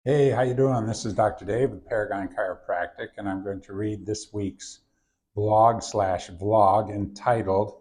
Hey, how you doing? This is Dr. Dave with Paragon Chiropractic, and I'm going to read this week's blog/vlog entitled,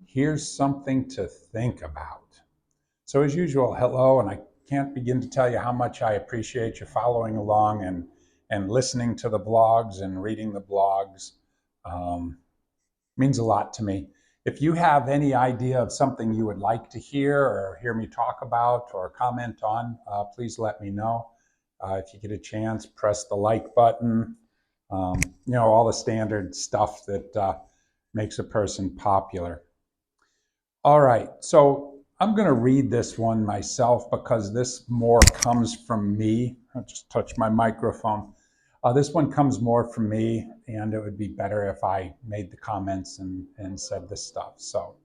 Here's Something to Think About. So as usual, hello, and I can't begin to tell you how much I appreciate you following along and listening to the blogs and reading the blogs. Means a lot to me. If you have any idea of something you would like to hear or hear me talk about or comment on, please let me know. If you get a chance, press the like button. All the standard stuff that makes a person popular. All right, so I'm going to read this one myself because this more comes from me. I'll just touch my microphone. This one comes more from me, and it would be better if I made the comments and said this stuff. So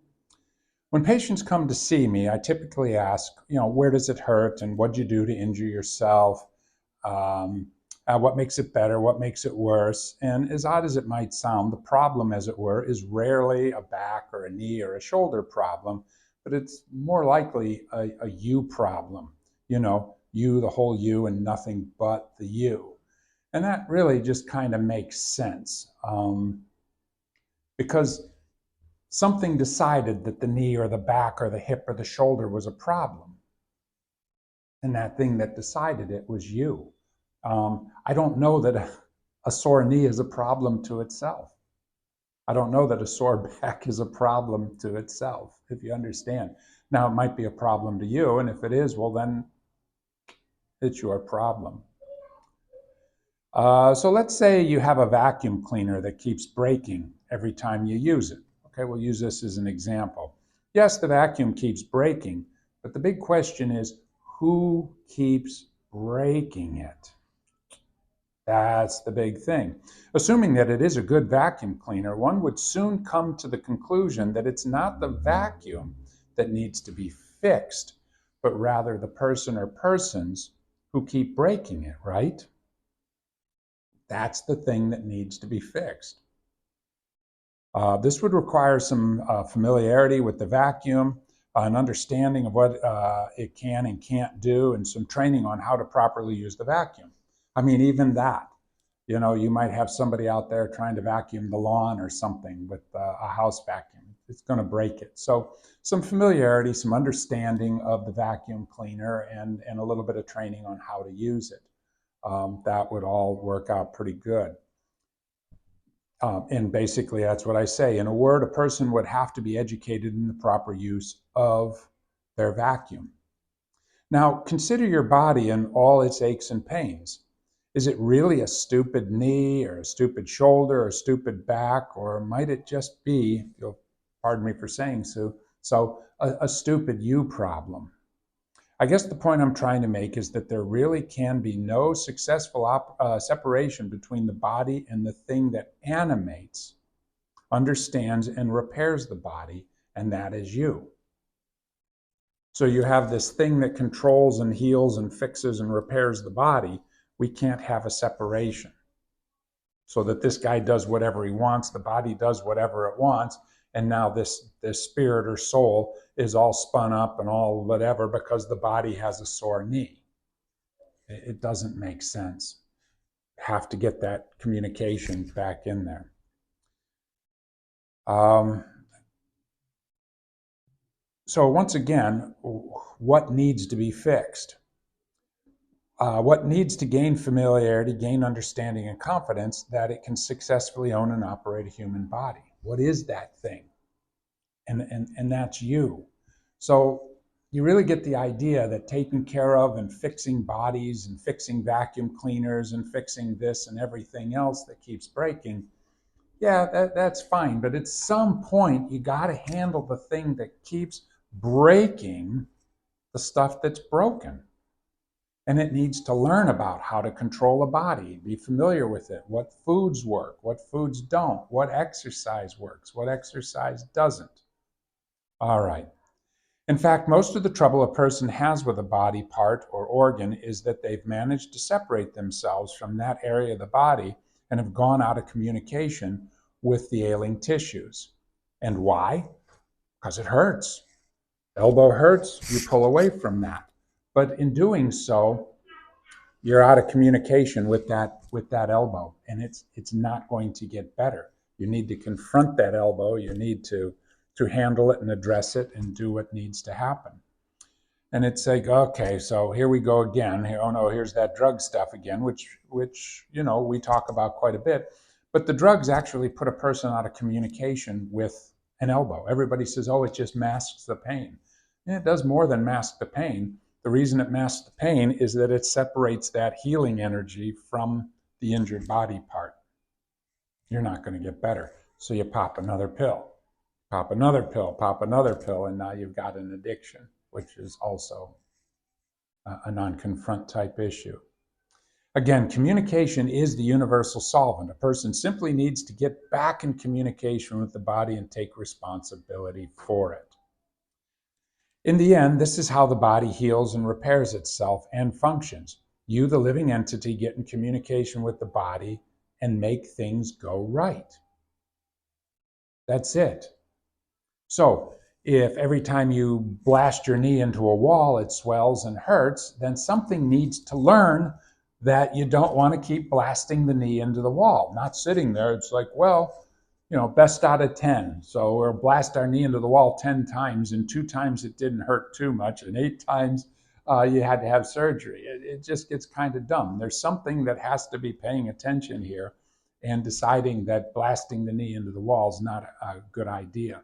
when patients come to see me, I typically ask, where does it hurt and what'd you do to injure yourself? Um, what makes it better? What makes it worse? And as odd as it might sound, the problem, as it were, is rarely a back or a knee or a shoulder problem, but it's more likely a you problem. You, the whole you, and nothing but the you. And that really just kind of makes sense because something decided that the knee or the back or the hip or the shoulder was a problem. And that thing that decided it was you. I don't know that a sore knee is a problem to itself. I don't know that a sore back is a problem to itself, if you understand. Now, it might be a problem to you, and if it is, well, then it's your problem. So let's say you have a vacuum cleaner that keeps breaking every time you use it. Okay, we'll use this as an example. Yes, the vacuum keeps breaking, but the big question is, who keeps breaking it? That's the big thing. Assuming that it is a good vacuum cleaner, one would soon come to the conclusion that it's not the vacuum that needs to be fixed, but rather the person or persons who keep breaking it, right? That's the thing that needs to be fixed. This would require some familiarity with the vacuum, an understanding of what it can and can't do, and some training on how to properly use the vacuum. I mean, even that, you might have somebody out there trying to vacuum the lawn or something with a house vacuum. It's going to break it. So some familiarity, some understanding of the vacuum cleaner, and a little bit of training on how to use it. That would all work out pretty good. And basically, that's what I say. In a word, a person would have to be educated in the proper use of their vacuum. Now, consider your body and all its aches and pains. Is it really a stupid knee or a stupid shoulder or a stupid back, or might it just be, you'll pardon me for saying so, a stupid you problem? I guess the point I'm trying to make is that there really can be no successful separation between the body and the thing that animates, understands, and repairs the body, and that is you. So you have this thing that controls and heals and fixes and repairs the body. We can't have a separation so that this guy does whatever he wants, the body does whatever it wants, and now this spirit or soul is all spun up and all whatever because the body has a sore knee. It doesn't make sense. Have to get that communication back in there. So once again, what needs to be fixed? What needs to gain familiarity, gain understanding and confidence that it can successfully own and operate a human body? What is that thing? And that's you. So you really get the idea that taking care of and fixing bodies and fixing vacuum cleaners and fixing this and everything else that keeps breaking, yeah, that's fine. But at some point, you got to handle the thing that keeps breaking the stuff that's broken. And it needs to learn about how to control a body, be familiar with it, what foods work, what foods don't, what exercise works, what exercise doesn't. All right. In fact, most of the trouble a person has with a body part or organ is that they've managed to separate themselves from that area of the body and have gone out of communication with the ailing tissues. And why? Because it hurts. Elbow hurts, you pull away from that. But in doing so, you're out of communication with that elbow, and it's not going to get better. You need to confront that elbow. You need to handle it and address it and do what needs to happen. And it's like, okay, so here we go again. Oh no, here's that drug stuff again, which we talk about quite a bit. But the drugs actually put a person out of communication with an elbow. Everybody says, oh, it just masks the pain. And it does more than mask the pain. The reason it masks the pain is that it separates that healing energy from the injured body part. You're not going to get better. So you pop another pill, pop another pill, pop another pill, and now you've got an addiction, which is also a non-confront type issue. Again, communication is the universal solvent. A person simply needs to get back in communication with the body and take responsibility for it. In the end, this is how the body heals and repairs itself and functions. You, the living entity, get in communication with the body and make things go right. That's it. So, if every time you blast your knee into a wall, it swells and hurts, then something needs to learn that you don't want to keep blasting the knee into the wall. Not sitting there. It's like, well, best out of 10. So we'll blast our knee into the wall 10 times, and 2 times it didn't hurt too much, and 8 times you had to have surgery. It just gets kind of dumb. There's something that has to be paying attention here and deciding that blasting the knee into the wall is not a good idea.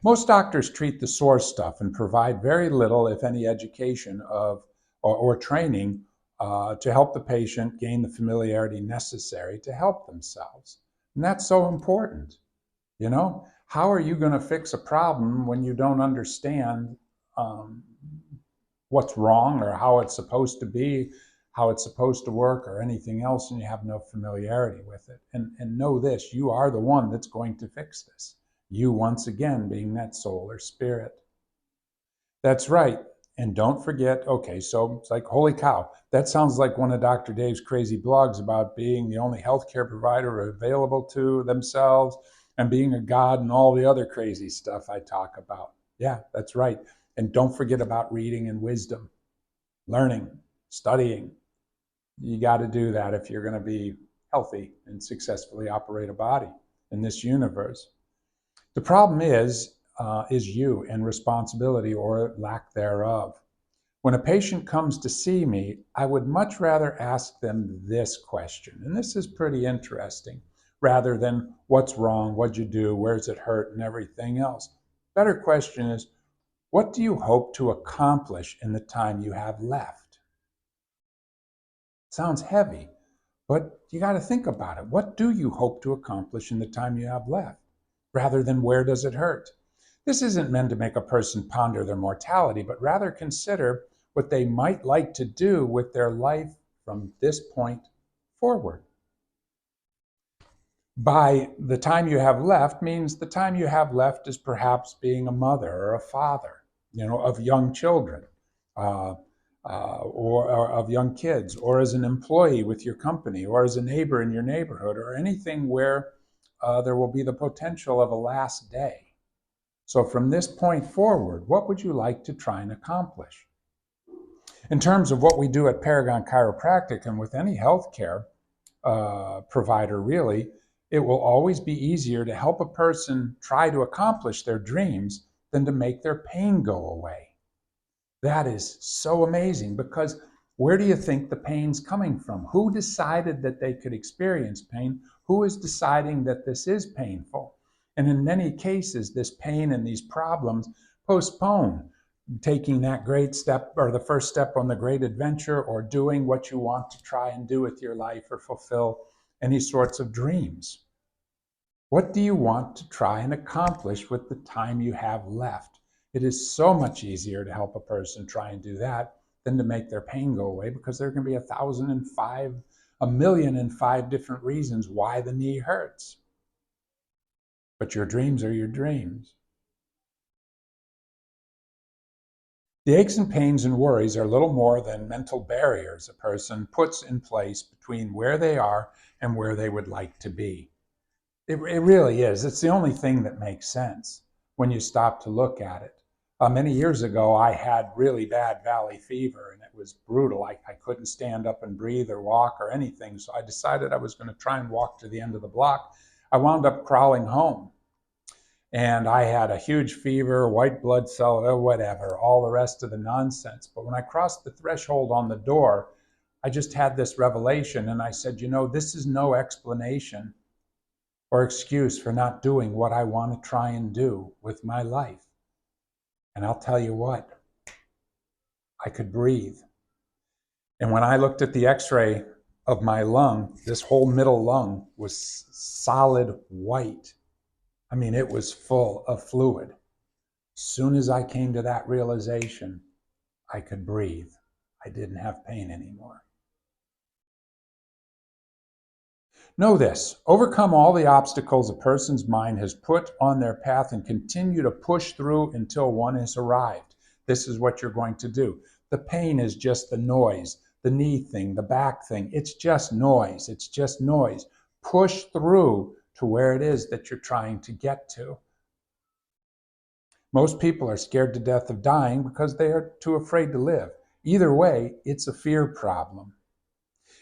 Most doctors treat the sore stuff and provide very little, if any, education or training to help the patient gain the familiarity necessary to help themselves. And that's so important. How are you going to fix a problem when you don't understand what's wrong or how it's supposed to be, how it's supposed to work, or anything else, and you have no familiarity with it? And know this, you are the one that's going to fix this. You, once again, being that soul or spirit. That's right. And don't forget, okay, so it's like, holy cow, that sounds like one of Dr. Dave's crazy blogs about being the only healthcare provider available to themselves and being a god and all the other crazy stuff I talk about. Yeah, that's right. And don't forget about reading and wisdom, learning, studying. You got to do that if you're going to be healthy and successfully operate a body in this universe. The problem is you and responsibility or lack thereof. When a patient comes to see me, I would much rather ask them this question, and this is pretty interesting, rather than what's wrong, what'd you do, where's it hurt, and everything else. Better question is, what do you hope to accomplish in the time you have left? Sounds heavy, but you got to think about it. What do you hope to accomplish in the time you have left, rather than where does it hurt? This isn't meant to make a person ponder their mortality, but rather consider what they might like to do with their life from this point forward. By the time you have left means the time you have left is perhaps being a mother or a father, of young children, or of young kids, or as an employee with your company, or as a neighbor in your neighborhood, or anything where there will be the potential of a last day. So from this point forward, what would you like to try and accomplish? In terms of what we do at Paragon Chiropractic and with any healthcare provider, really, it will always be easier to help a person try to accomplish their dreams than to make their pain go away. That is so amazing, because where do you think the pain's coming from? Who decided that they could experience pain? Who is deciding that this is painful? And in many cases, this pain and these problems postpone taking that great step or the first step on the great adventure, or doing what you want to try and do with your life or fulfill any sorts of dreams. What do you want to try and accomplish with the time you have left? It is so much easier to help a person try and do that than to make their pain go away, because there can be 1,005 different reasons why the knee hurts. But your dreams are your dreams. The aches and pains and worries are little more than mental barriers a person puts in place between where they are and where they would like to be. It really is. It's the only thing that makes sense when you stop to look at it. Many years ago, I had really bad valley fever, and it was brutal. I couldn't stand up and breathe or walk or anything, so I decided I was going to try and walk to the end of the block. I wound up crawling home, and I had a huge fever, white blood cell, whatever, all the rest of the nonsense. But when I crossed the threshold on the door, I just had this revelation, and I said, this is no explanation or excuse for not doing what I want to try and do with my life. And I'll tell you what, I could breathe. And when I looked at the x-ray of my lung, this whole middle lung was solid white. I mean, it was full of fluid. As soon as I came to that realization, I could breathe. I didn't have pain anymore. Know this: overcome all the obstacles a person's mind has put on their path and continue to push through until one has arrived. This is what you're going to do. The pain is just the noise, the knee thing, the back thing. It's just noise. It's just noise. Push through to where it is that you're trying to get to. Most people are scared to death of dying because they are too afraid to live. Either way, it's a fear problem.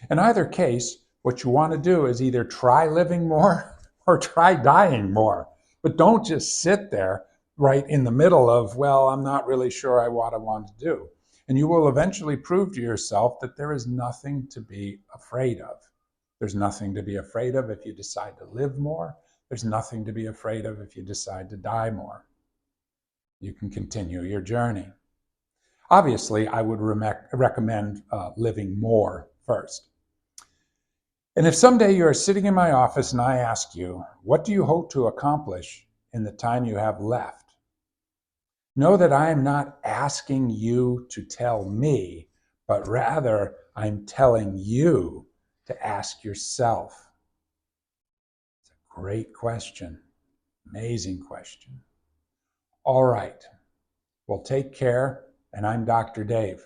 In either case, what you want to do is either try living more or try dying more. But don't just sit there right in the middle of, well, I'm not really sure what I want to do. And you will eventually prove to yourself that there is nothing to be afraid of. There's nothing to be afraid of if you decide to live more. There's nothing to be afraid of if you decide to die more. You can continue your journey. Obviously, I would recommend living more first. And if someday you are sitting in my office and I ask you, what do you hope to accomplish in the time you have left? Know that I am not asking you to tell me, but rather I'm telling you to ask yourself. It's a great question. Amazing question. All right. Well, take care, and I'm Dr. Dave.